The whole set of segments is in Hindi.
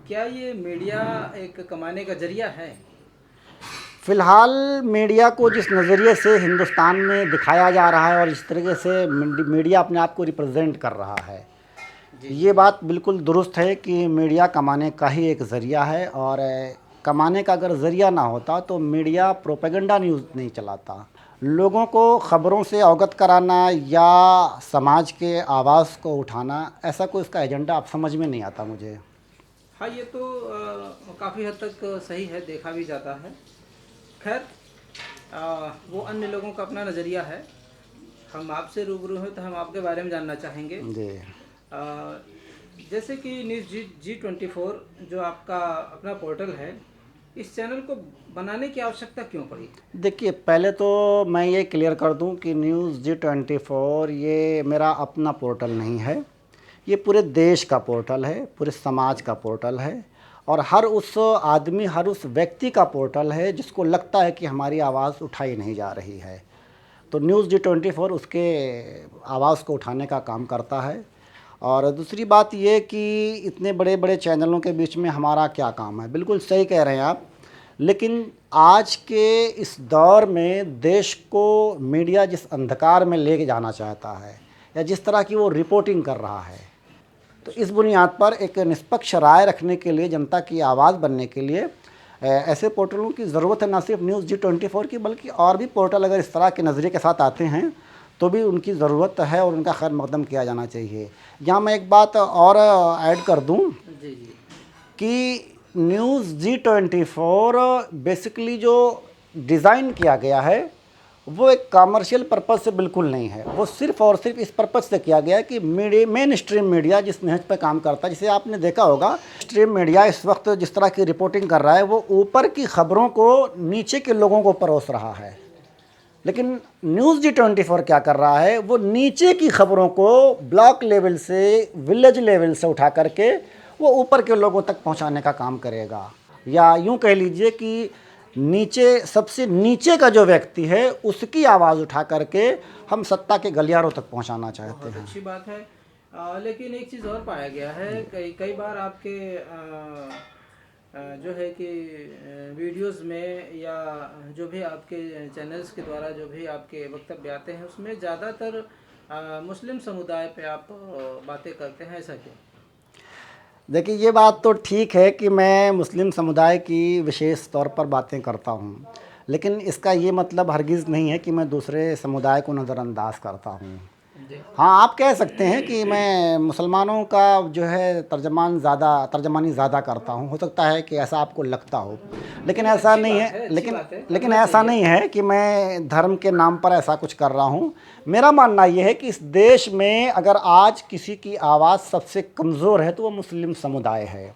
क्या ये मीडिया एक कमाने का जरिया है? फ़िलहाल मीडिया को जिस नज़रिए से हिंदुस्तान में दिखाया जा रहा है और जिस तरीके से मीडिया अपने आप को रिप्रेजेंट कर रहा है, जी जी ये बात बिल्कुल दुरुस्त है कि मीडिया कमाने का ही एक ज़रिया है। और कमाने का अगर ज़रिया ना होता तो मीडिया प्रोपेगेंडा न्यूज़ नहीं चलाता। लोगों को ख़बरों से अवगत कराना या समाज के आवाज़ को उठाना, ऐसा कोई इसका एजेंडा आप समझ में नहीं आता मुझे। हाँ, ये तो काफ़ी हद तक सही है, देखा भी जाता है। खैर, वो अन्य लोगों का अपना नज़रिया है। हम आपसे रूबरू हैं तो हम आपके बारे में जानना चाहेंगे। जी, अ, जैसे कि न्यूज़ G24 जो आपका अपना पोर्टल है, इस चैनल को बनाने की आवश्यकता क्यों पड़ी? देखिए, पहले तो मैं ये क्लियर कर दूं कि न्यूज़ G24 ये मेरा अपना पोर्टल नहीं है। ये पूरे देश का पोर्टल है, पूरे समाज का पोर्टल है और हर उस आदमी, हर उस व्यक्ति का पोर्टल है जिसको लगता है कि हमारी आवाज़ उठाई नहीं जा रही है। तो न्यूज़ G24 उसके आवाज़ को उठाने का काम करता है। और दूसरी बात ये कि इतने बड़े बड़े चैनलों के बीच में हमारा क्या काम है, बिल्कुल सही कह रहे हैं आप। लेकिन आज के इस दौर में देश को मीडिया जिस अंधकार में ले जाना चाहता है या जिस तरह की वो रिपोर्टिंग कर रहा है, तो इस बुनियाद पर एक निष्पक्ष राय रखने के लिए, जनता की आवाज़ बनने के लिए ऐसे पोर्टलों की ज़रूरत है। ना सिर्फ न्यूज़ G24 की, बल्कि और भी पोर्टल अगर इस तरह के नज़रिए के साथ आते हैं तो भी उनकी ज़रूरत है और उनका खैर मकदम किया जाना चाहिए। यहाँ मैं एक बात और ऐड कर दूँ जी जी कि न्यूज़ G24 बेसिकली जो डिज़ाइन किया गया है वो एक कमर्शियल पर्पज़ से बिल्कुल नहीं है। वो सिर्फ़ और सिर्फ इस पर्पज़ से किया गया है कि मेन स्ट्रीम मीडिया जिस नहज पर काम करता है, जिसे आपने देखा होगा, स्ट्रीम मीडिया इस वक्त जिस तरह की रिपोर्टिंग कर रहा है वो ऊपर की खबरों को नीचे के लोगों को परोस रहा है। लेकिन न्यूज़ G24 क्या कर रहा है, वो नीचे की खबरों को ब्लॉक लेवल से, विलेज लेवल से उठा करके वो ऊपर के लोगों तक पहुंचाने का काम करेगा। या यूं कह लीजिए कि नीचे, सबसे नीचे का जो व्यक्ति है उसकी आवाज़ उठा करके हम सत्ता के गलियारों तक पहुंचाना चाहते बहुत हैं। अच्छी बात है। लेकिन एक चीज़ और पाया गया है, कई कई बार आपके जो है कि वीडियोस में या जो भी आपके चैनल्स के द्वारा जो भी आपके वक्तव्य आते हैं उसमें ज़्यादातर मुस्लिम समुदाय पे आप बातें करते हैं, ऐसा क्यों? देखिए, ये बात तो ठीक है कि मैं मुस्लिम समुदाय की विशेष तौर पर बातें करता हूँ, लेकिन इसका ये मतलब हरगिज़ नहीं है कि मैं दूसरे समुदाय को नज़रअंदाज करता हूँ। जी हाँ, आप कह सकते हैं कि मैं मुसलमानों का जो है तर्जमानी ज़्यादा करता हूँ। हो सकता है कि ऐसा आपको लगता हो, लेकिन नहीं, ऐसा अच्छी नहीं बात है। है, अच्छी लेकिन बात है, लेकिन करना ऐसा चाहिए। नहीं है कि मैं धर्म के नाम पर ऐसा कुछ कर रहा हूँ। मेरा मानना ये है कि इस देश में अगर आज किसी की आवाज़ सबसे कमज़ोर है तो वो मुस्लिम समुदाय है।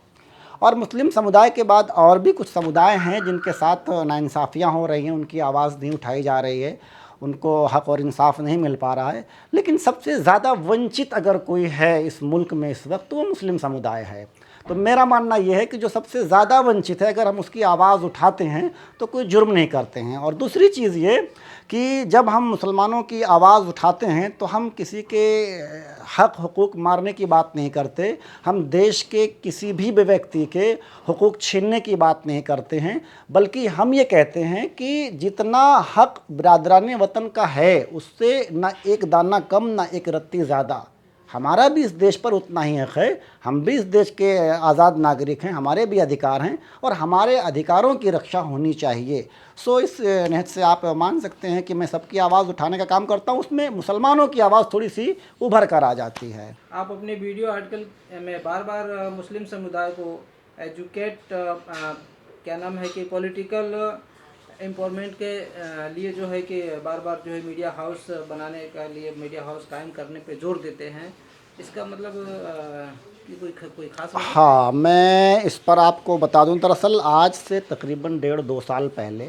और मुस्लिम समुदाय के बाद और भी कुछ समुदाय हैं जिनके साथ नाइंसाफ़ियाँ हो रही हैं, उनकी आवाज़ नहीं उठाई जा रही है, उनको हक़ और इंसाफ नहीं मिल पा रहा है। लेकिन सबसे ज़्यादा वंचित अगर कोई है इस मुल्क में इस वक्त, तो वो मुस्लिम समुदाय है। तो मेरा मानना यह है कि जो सबसे ज़्यादा वंचित है, अगर हम उसकी आवाज़ उठाते हैं तो कोई जुर्म नहीं करते हैं। और दूसरी चीज़ ये कि जब हम मुसलमानों की आवाज़ उठाते हैं तो हम किसी के हक़ हुकूक मारने की बात नहीं करते, हम देश के किसी भी व्यक्ति के हुकूक छीनने की बात नहीं करते हैं, बल्कि हम ये कहते हैं कि जितना हक़ बिरादरान वतन का है उससे ना एक दाना कम ना एक रत्ती ज़्यादा, हमारा भी इस देश पर उतना ही हक़ है। हम भी इस देश के आज़ाद नागरिक हैं, हमारे भी अधिकार हैं और हमारे अधिकारों की रक्षा होनी चाहिए। सो इस निहत से आप मान सकते हैं कि मैं सबकी आवाज़ उठाने का काम करता हूँ। उसमें मुसलमानों की आवाज़ थोड़ी सी उभर कर आ जाती है। आप अपने वीडियो आर्टिकल में बार बार मुस्लिम समुदाय को एजुकेट, क्या नाम है कि पॉलिटिकल एम्पावरमेंट के लिए जो है कि बार बार जो है मीडिया हाउस बनाने का लिए मीडिया हाउस कायम करने पे जोर देते हैं। इसका मतलब कि कोई खास वजह? हाँ, मैं इस पर आपको बता दूं, दरअसल आज से तकरीबन 1.5-2 साल पहले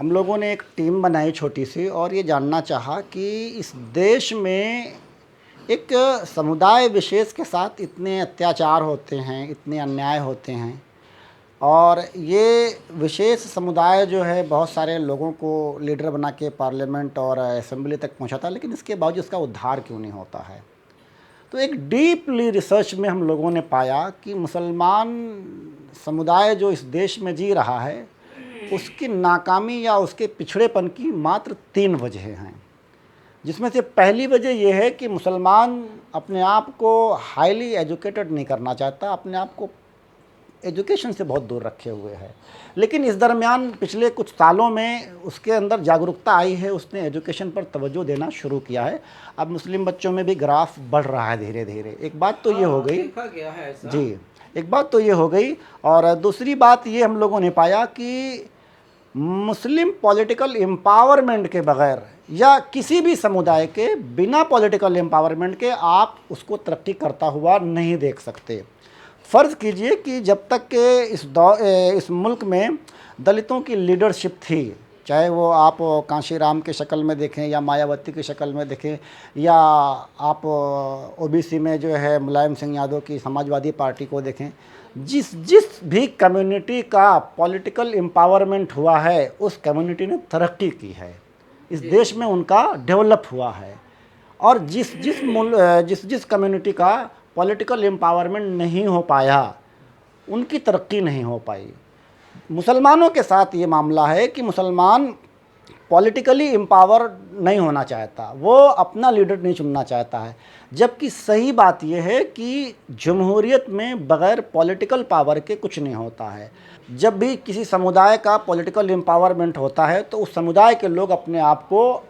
हम लोगों ने एक टीम बनाई छोटी सी और ये जानना चाहा कि इस देश में एक समुदाय विशेष के साथ इतने अत्याचार होते हैं, इतने अन्याय होते हैं और ये विशेष समुदाय जो है बहुत सारे लोगों को लीडर बना के पार्लियामेंट और असेंबली तक पहुंचाता है, लेकिन इसके बावजूद इसका उद्धार क्यों नहीं होता है। तो एक डीपली रिसर्च में हम लोगों ने पाया कि मुसलमान समुदाय जो इस देश में जी रहा है उसकी नाकामी या उसके पिछड़ेपन की मात्र 3 वजह हैं, जिसमें से पहली वजह यह है कि मुसलमान अपने आप को हाईली एजुकेटेड नहीं करना चाहता, अपने आप को एजुकेशन से बहुत दूर रखे हुए है। लेकिन इस दरमियान पिछले कुछ सालों में उसके अंदर जागरूकता आई है, उसने एजुकेशन पर तवज्जो देना शुरू किया है। अब मुस्लिम बच्चों में भी ग्राफ बढ़ रहा है धीरे धीरे। एक बात तो ये हो गई, देखा गया है ऐसा। जी, एक बात तो ये हो गई। और दूसरी बात ये हम लोगों ने पाया कि मुस्लिम पॉलिटिकल एम्पावरमेंट के बगैर या किसी भी समुदाय के बिना पॉलिटिकल एम्पावरमेंट के आप उसको तरक्की करता हुआ नहीं देख सकते। फ़र्ज़ कीजिए कि जब तक के इस मुल्क में दलितों की लीडरशिप थी, चाहे वो आप कांशीराम की शक्ल में देखें या मायावती की शक्ल में देखें, या आप ओबीसी में जो है मुलायम सिंह यादव की समाजवादी पार्टी को देखें, जिस भी कम्युनिटी का पॉलिटिकल एम्पावरमेंट हुआ है उस कम्युनिटी ने तरक्की की है, इस देश में उनका डेवलप हुआ है। और जिस कम्युनिटी का पॉलिटिकल एम्पावरमेंट नहीं हो पाया उनकी तरक्की नहीं हो पाई। मुसलमानों के साथ ये मामला है कि मुसलमान पॉलिटिकली एम्पावर नहीं होना चाहता, वो अपना लीडर नहीं चुनना चाहता है। जबकि सही बात यह है कि जमहूरियत में बग़ैर पॉलिटिकल पावर के कुछ नहीं होता है। जब भी किसी समुदाय का पॉलिटिकल एम्पावरमेंट होता है तो उस समुदाय के लोग अपने आप को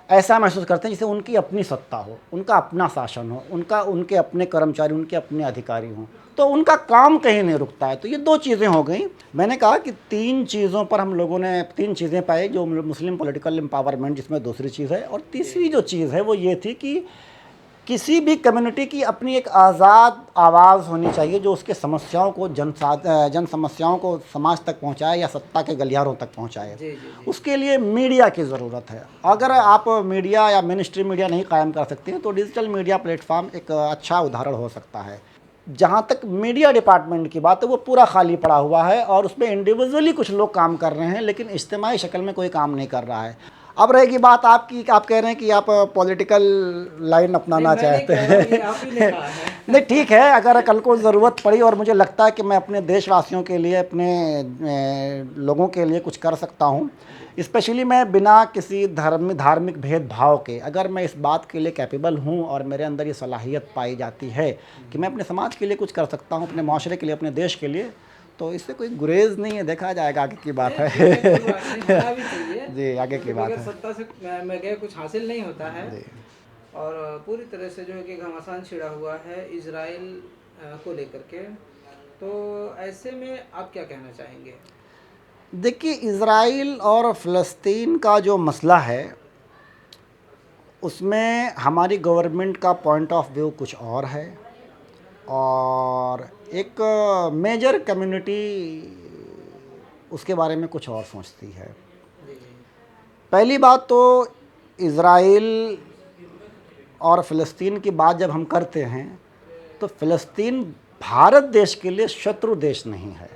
ऐसा महसूस करते हैं जैसे उनकी अपनी सत्ता हो, उनका अपना शासन हो, उनके अपने कर्मचारी, उनके अपने अधिकारी हों, तो उनका काम कहीं नहीं रुकता है। तो ये 2 चीज़ें हो गई। मैंने कहा कि 3 चीज़ों पर हम लोगों ने 3 चीज़ें पाई जो मुस्लिम पॉलिटिकल एम्पावरमेंट, जिसमें दूसरी चीज़ है। और तीसरी जो चीज़ है वो ये थी कि किसी भी कम्युनिटी की अपनी एक आज़ाद आवाज़ होनी चाहिए जो उसके समस्याओं को जन समस्याओं को समाज तक पहुंचाए या सत्ता के गलियारों तक पहुंचाए। जी, जी, जी। उसके लिए मीडिया की ज़रूरत है। अगर आप मीडिया या मिनिस्ट्री मीडिया नहीं कायम कर सकते हैं तो डिजिटल मीडिया प्लेटफॉर्म एक अच्छा उदाहरण हो सकता है। जहाँ तक मीडिया डिपार्टमेंट की बात है वो पूरा खाली पड़ा हुआ है और उसमें इंडिविजुअली कुछ लोग काम कर रहे हैं लेकिन इज्तिमाई शक्ल में कोई काम नहीं कर रहा है। अब रहेगी बात आपकी, आप कह रहे हैं कि आप पॉलिटिकल लाइन अपनाना चाहते हैं। नहीं, ठीक है, अगर कल को ज़रूरत पड़ी और मुझे लगता है कि मैं अपने देशवासियों के लिए, अपने लोगों के लिए कुछ कर सकता हूँ, स्पेशली मैं बिना किसी धार्मिक भेदभाव के, अगर मैं इस बात के लिए कैपेबल हूँ और मेरे अंदर ये सलाहियत पाई जाती है कि मैं अपने समाज के लिए कुछ कर सकता हूँ, अपने माशरे के लिए, अपने देश के लिए, तो इससे कोई गुरेज नहीं है। देखा जाएगा, आगे की बात है। जी, आगे की बात है। सत्ता से मैं गए कुछ हासिल नहीं होता है। और पूरी तरह से जो है कि घमासान छिड़ा हुआ है इजराइल को लेकर के, तो ऐसे में आप क्या कहना चाहेंगे? देखिए, इजराइल और फ़लस्तीन का जो मसला है उसमें हमारी गवर्नमेंट का पॉइंट ऑफ व्यू कुछ और है और एक मेजर कम्युनिटी उसके बारे में कुछ और सोचती है। पहली बात तो इज़राइल और फ़लस्तीन की बात जब हम करते हैं तो फ़लस्तीन भारत देश के लिए शत्रु देश नहीं है।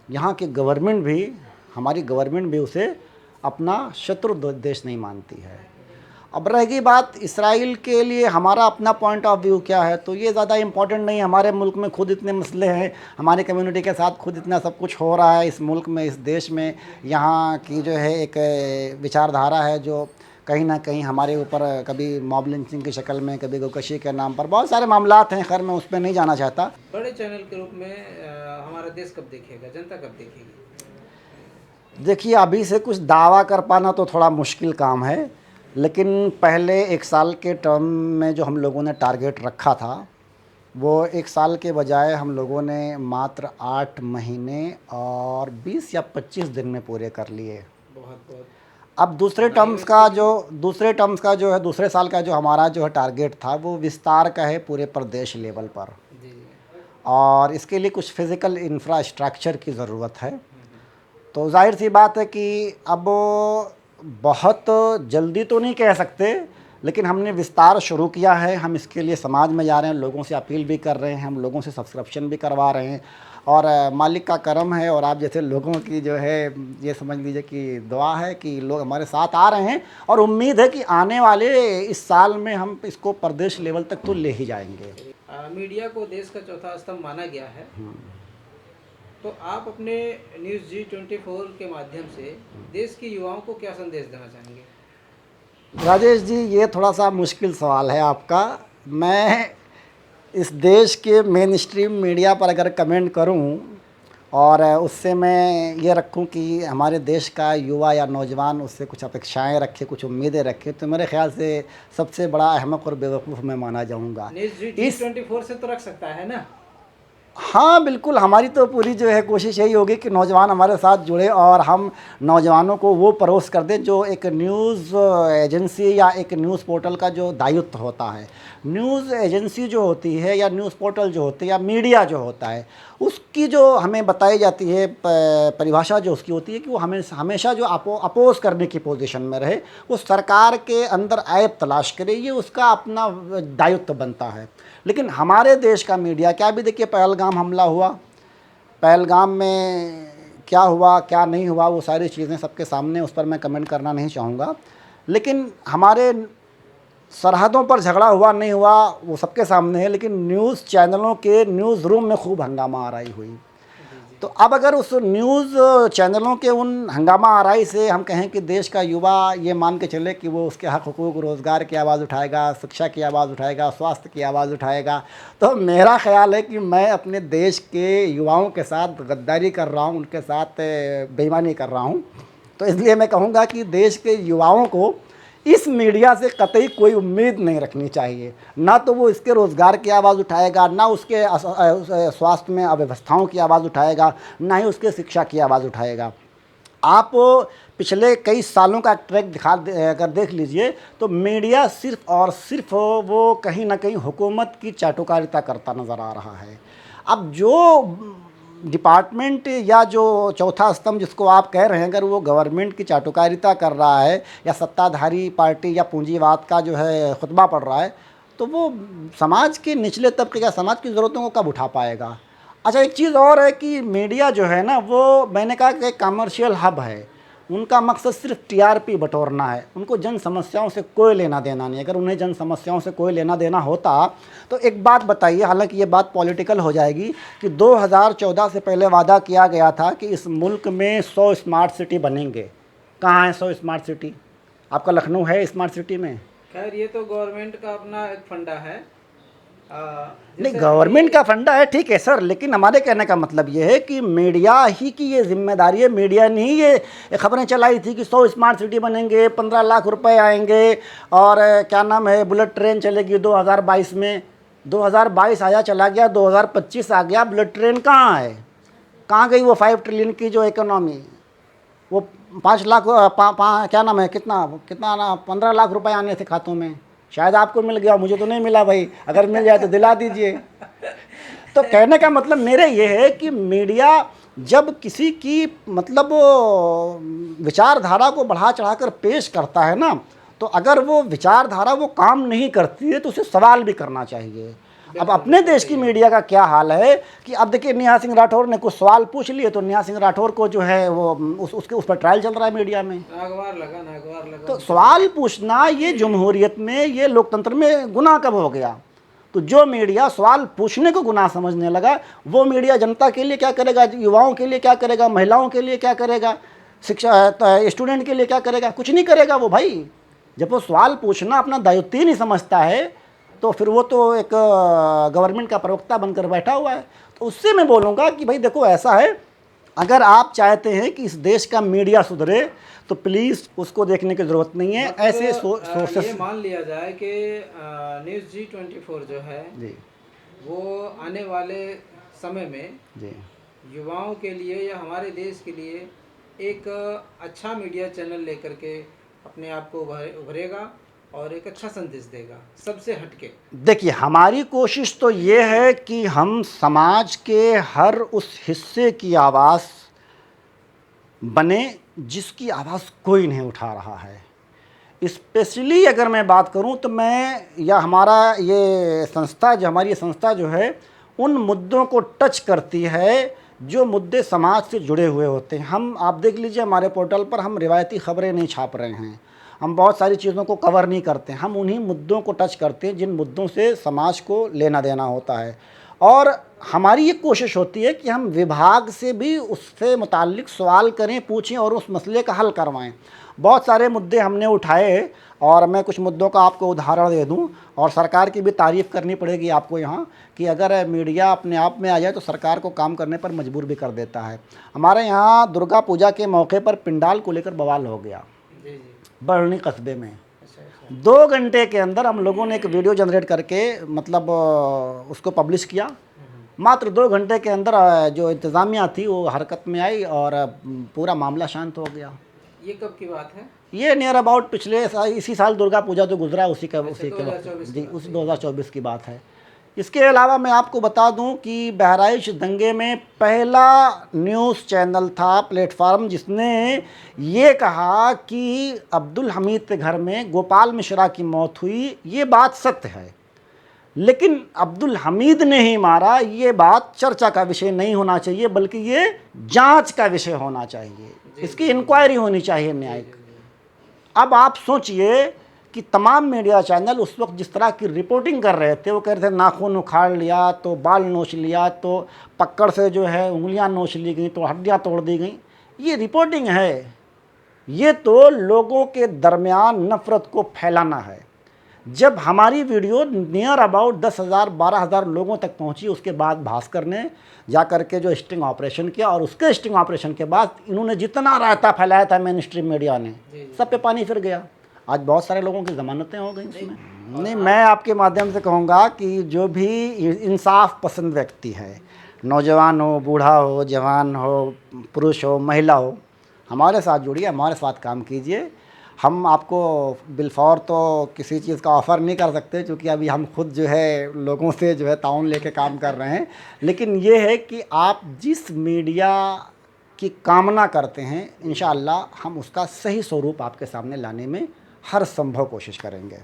यहाँ की गवर्नमेंट भी, हमारी गवर्नमेंट भी उसे अपना शत्रु देश नहीं मानती है। अब रहेगी बात इसराइल के लिए हमारा अपना पॉइंट ऑफ व्यू क्या है, तो ये ज़्यादा इम्पोर्टेंट नहीं। हमारे मुल्क में खुद इतने मसले हैं, हमारी कम्युनिटी के साथ खुद इतना सब कुछ हो रहा है इस मुल्क में, इस देश में। यहाँ की जो है एक विचारधारा है जो कहीं ना कहीं हमारे ऊपर कभी मॉब लिंचिंग की शक्ल में, कभी गोकशी के नाम पर बहुत सारे मामलात हैं। खैर, मैं उस पर नहीं जाना चाहता। बड़े चैनल के रूप में हमारा देश कब देखेगा, जनता कब देखेगी? देखिए, अभी से कुछ दावा कर पाना तो थोड़ा मुश्किल काम है, लेकिन पहले 1 साल के टर्म में जो हम लोगों ने टारगेट रखा था वो 1 साल के बजाय हम लोगों ने मात्र 8 महीने और 20 या 25 दिन में पूरे कर लिए। बहुत अब दूसरे साल का जो हमारा जो है टारगेट था वो विस्तार का है पूरे प्रदेश लेवल पर, और इसके लिए कुछ फिज़िकल इंफ्रास्ट्रक्चर की ज़रूरत है। तो जाहिर सी बात है कि अब बहुत जल्दी तो नहीं कह सकते, लेकिन हमने विस्तार शुरू किया है। हम इसके लिए समाज में जा रहे हैं, लोगों से अपील भी कर रहे हैं, हम लोगों से सब्सक्रिप्शन भी करवा रहे हैं और मालिक का करम है और आप जैसे लोगों की जो है ये समझ लीजिए कि दुआ है कि लोग हमारे साथ आ रहे हैं और उम्मीद है कि आने वाले इस साल में हम इसको प्रदेश लेवल तक तो ले ही जाएंगे। मीडिया को देश का चौथा स्तंभ माना गया है, तो आप अपने न्यूज़ G24 के माध्यम से देश के युवाओं को क्या संदेश देना चाहेंगे? राजेश जी, ये थोड़ा सा मुश्किल सवाल है आपका। मैं इस देश के मेन स्ट्रीम मीडिया पर अगर कमेंट करूं और उससे मैं ये रखूं कि हमारे देश का युवा या नौजवान उससे कुछ अपेक्षाएं रखे, कुछ उम्मीदें रखे, तो मेरे ख्याल से सबसे बड़ा अहमक और बेवकूफ़ मैं माना जाऊंगा। न्यूज़ G24 से तो रख सकता है ना? हाँ बिल्कुल, हमारी तो पूरी जो है कोशिश यही होगी कि नौजवान हमारे साथ जुड़े और हम नौजवानों को वो परोस कर दें जो एक न्यूज़ एजेंसी या एक न्यूज़ पोर्टल का जो दायित्व होता है। न्यूज़ एजेंसी जो होती है या न्यूज़ पोर्टल जो होती है या मीडिया जो होता है, उसकी जो हमें बताई जाती है परिभाषा जो उसकी होती है कि वो हमेशा जो अपोज करने की पोजीशन में रहे, वो सरकार के अंदर ऐब तलाश करे, ये उसका अपना दायित्व बनता है। लेकिन हमारे देश का मीडिया क्या, भी देखिए पहलगाम हमला हुआ, पहलगाम में क्या हुआ क्या नहीं हुआ वो सारी चीज़ें सबके सामने, उस पर मैं कमेंट करना नहीं चाहूँगा। लेकिन हमारे सरहदों पर झगड़ा हुआ नहीं हुआ वो सबके सामने है, लेकिन न्यूज़ चैनलों के न्यूज़ रूम में खूब हंगामा आराई हुई। तो अब अगर उस न्यूज़ चैनलों के उन हंगामा आराई से हम कहें कि देश का युवा ये मान के चले कि वो उसके हक़ हुकूक, रोज़गार की आवाज़ उठाएगा, शिक्षा की आवाज़ उठाएगा, स्वास्थ्य की आवाज़ उठाएगा, तो मेरा ख़्याल है कि मैं अपने देश के युवाओं के साथ गद्दारी कर रहा हूँ, उनके साथ बेईमानी कर रहा हूँ। तो इसलिए मैं कहूँगा कि देश के युवाओं को इस मीडिया से कतई कोई उम्मीद नहीं रखनी चाहिए। ना तो वो इसके रोज़गार की आवाज़ उठाएगा, ना उसके स्वास्थ्य में अव्यवस्थाओं की आवाज़ उठाएगा, ना ही उसके शिक्षा की आवाज़ उठाएगा। आप पिछले कई सालों का ट्रैक अगर देख लीजिए तो मीडिया सिर्फ़ और सिर्फ वो कहीं ना कहीं हुकूमत की चाटुकारिता करता नज़र आ रहा है। अब जो डिपार्टमेंट या जो चौथा स्तंभ जिसको आप कह रहे हैं, अगर वो गवर्नमेंट की चाटुकारिता कर रहा है या सत्ताधारी पार्टी या पूंजीवाद का जो है खुतबा पढ़ रहा है, तो वो समाज के निचले तबके या समाज की ज़रूरतों को कब उठा पाएगा। अच्छा, एक चीज़ और है कि मीडिया जो है ना, वो मैंने कहा कि कमर्शियल हब है। उनका मकसद सिर्फ टीआरपी बटोरना है, उनको जन समस्याओं से कोई लेना देना नहीं। अगर उन्हें जन समस्याओं से कोई लेना देना होता तो एक बात बताइए, हालांकि ये बात पॉलिटिकल हो जाएगी, कि 2014 से पहले वादा किया गया था कि इस मुल्क में 100 स्मार्ट सिटी बनेंगे। कहाँ है 100 स्मार्ट सिटी? आपका लखनऊ है स्मार्ट सिटी में? खैर ये तो गवर्नमेंट का अपना एक फंडा है। नहीं, गवर्नमेंट का फंडा है, ठीक है सर, लेकिन हमारे कहने का मतलब ये है कि मीडिया ही की ये जिम्मेदारी है। मीडिया ने ही ये खबरें चलाई थी कि 100 स्मार्ट सिटी बनेंगे, 15 लाख रुपए आएंगे और क्या नाम है, बुलेट ट्रेन चलेगी 2022 में। 2022 आया चला गया, 2025 आ गया, बुलेट ट्रेन कहाँ है? कहाँ गई वो 5 ट्रिलियन की जो इकोनॉमी? वो 5 लाख क्या नाम है, कितना ना 15 लाख रुपए आने थे खातों में। शायद आपको मिल गया, मुझे तो नहीं मिला भाई, अगर मिल जाए तो दिला दीजिए। तो कहने का मतलब मेरे ये है कि मीडिया जब किसी की मतलब विचारधारा को बढ़ा चढ़ाकर पेश करता है ना, तो अगर वो विचारधारा वो काम नहीं करती है तो उसे सवाल भी करना चाहिए। अब अपने देश की मीडिया का क्या हाल है कि अब देखिए नेहा सिंह राठौर ने कुछ सवाल पूछ लिए तो नेहा सिंह राठौर को जो है वो उस पर ट्रायल चल रहा है मीडिया में। नागवार लगा। तो सवाल पूछना ये जमहूरियत में, ये लोकतंत्र में गुनाह कब हो गया? तो जो मीडिया सवाल पूछने को गुनाह समझने लगा, वो मीडिया जनता के लिए क्या करेगा, युवाओं के लिए क्या करेगा, महिलाओं के लिए क्या करेगा, शिक्षा स्टूडेंट के लिए क्या करेगा? कुछ नहीं करेगा वो भाई। जब वो सवाल पूछना अपना दायित्व ही नहीं समझता है तो फिर वो तो एक गवर्नमेंट का प्रवक्ता बनकर बैठा हुआ है। तो उससे मैं बोलूँगा कि भाई देखो, ऐसा है, अगर आप चाहते हैं कि इस देश का मीडिया सुधरे तो प्लीज़ उसको देखने की ज़रूरत नहीं है। ऐसे सोर्सेस ये मान लिया जाए कि न्यूज़ G24 जो है जी, वो आने वाले समय में जी, युवाओं के लिए या हमारे देश के लिए एक अच्छा मीडिया चैनल लेकर के अपने आप को उभरेगा और एक अच्छा संदेश देगा सबसे हटके। देखिए, हमारी कोशिश तो ये है कि हम समाज के हर उस हिस्से की आवाज़ बने जिसकी आवाज़ कोई नहीं उठा रहा है। स्पेशली अगर मैं बात करूं तो मैं या हमारा ये संस्था जो हमारी ये संस्था जो है उन मुद्दों को टच करती है जो मुद्दे समाज से जुड़े हुए होते हैं। हम आप देख लीजिए हमारे पोर्टल पर हम रिवायती ख़बरें नहीं छाप रहे हैं, हम बहुत सारी चीज़ों को कवर नहीं करते, हम उन्हीं मुद्दों को टच करते हैं जिन मुद्दों से समाज को लेना देना होता है। और हमारी ये कोशिश होती है कि हम विभाग से भी उससे मुताल्लिक सवाल करें, पूछें और उस मसले का हल करवाएं। बहुत सारे मुद्दे हमने उठाए और मैं कुछ मुद्दों का आपको उदाहरण दे दूं, और सरकार की भी तारीफ़ करनी पड़ेगी आपको यहाँ कि अगर मीडिया अपने आप में आ जाए तो सरकार को काम करने पर मजबूर भी कर देता है। हमारे यहाँ दुर्गा पूजा के मौके पर पिंडाल को लेकर बवाल हो गया बढ़नी कस्बे में। 2 घंटे के अंदर हम लोगों ने एक वीडियो जनरेट करके मतलब उसको पब्लिश किया। मात्र 2 घंटे के अंदर जो इंतज़ामिया थी वो हरकत में आई और पूरा मामला शांत हो गया। ये कब की बात है? ये नियर अबाउट पिछले इसी साल दुर्गा पूजा जो गुजरा उसी के वक्त जी, उस 2024 की बात है। इसके अलावा मैं आपको बता दूं कि बहराइच दंगे में पहला न्यूज़ चैनल था, प्लेटफार्म, जिसने ये कहा कि अब्दुल हमीद के घर में गोपाल मिश्रा की मौत हुई। ये बात सत्य है, लेकिन अब्दुल हमीद ने ही मारा, ये बात चर्चा का विषय नहीं होना चाहिए, बल्कि ये जांच का विषय होना चाहिए, इसकी इंक्वायरी होनी चाहिए न्यायिक। अब आप सोचिए कि तमाम मीडिया चैनल उस वक्त जिस तरह की रिपोर्टिंग कर रहे थे, वो कह रहे थे नाखून उखाड़ लिया तो बाल नोच लिया तो पकड़ से जो है उंगलियां नोच ली गई तो हड्डियां तोड़ दी गई। ये रिपोर्टिंग है, ये तो लोगों के दरमियान नफ़रत को फैलाना है। जब हमारी वीडियो नियर अबाउट 10,000 12,000 लोगों तक पहुंची, उसके बाद भास्कर ने जा कर के जो स्टिंग ऑपरेशन किया, और उसके स्टिंग ऑपरेशन के बाद इन्होंने जितना रायता फैलाया था मेन स्ट्रीम मीडिया ने, सब पे पानी फिर गया। आज बहुत सारे लोगों की ज़मानतें हो गई इसमें। नहीं, मैं आपके माध्यम से कहूँगा कि जो भी इंसाफ पसंद व्यक्ति है, नौजवान हो, बूढ़ा हो, जवान हो, पुरुष हो, महिला हो, हमारे साथ जुड़िए, हमारे साथ काम कीजिए। हम आपको बिलफौर तो किसी चीज़ का ऑफ़र नहीं कर सकते, क्योंकि अभी हम खुद जो है लोगों से जो है ताउन लेके काम कर रहे हैं, लेकिन ये है कि आप जिस मीडिया की कामना करते हैं इंशाअल्लाह हम उसका सही स्वरूप आपके सामने लाने में हर संभव कोशिश करेंगे।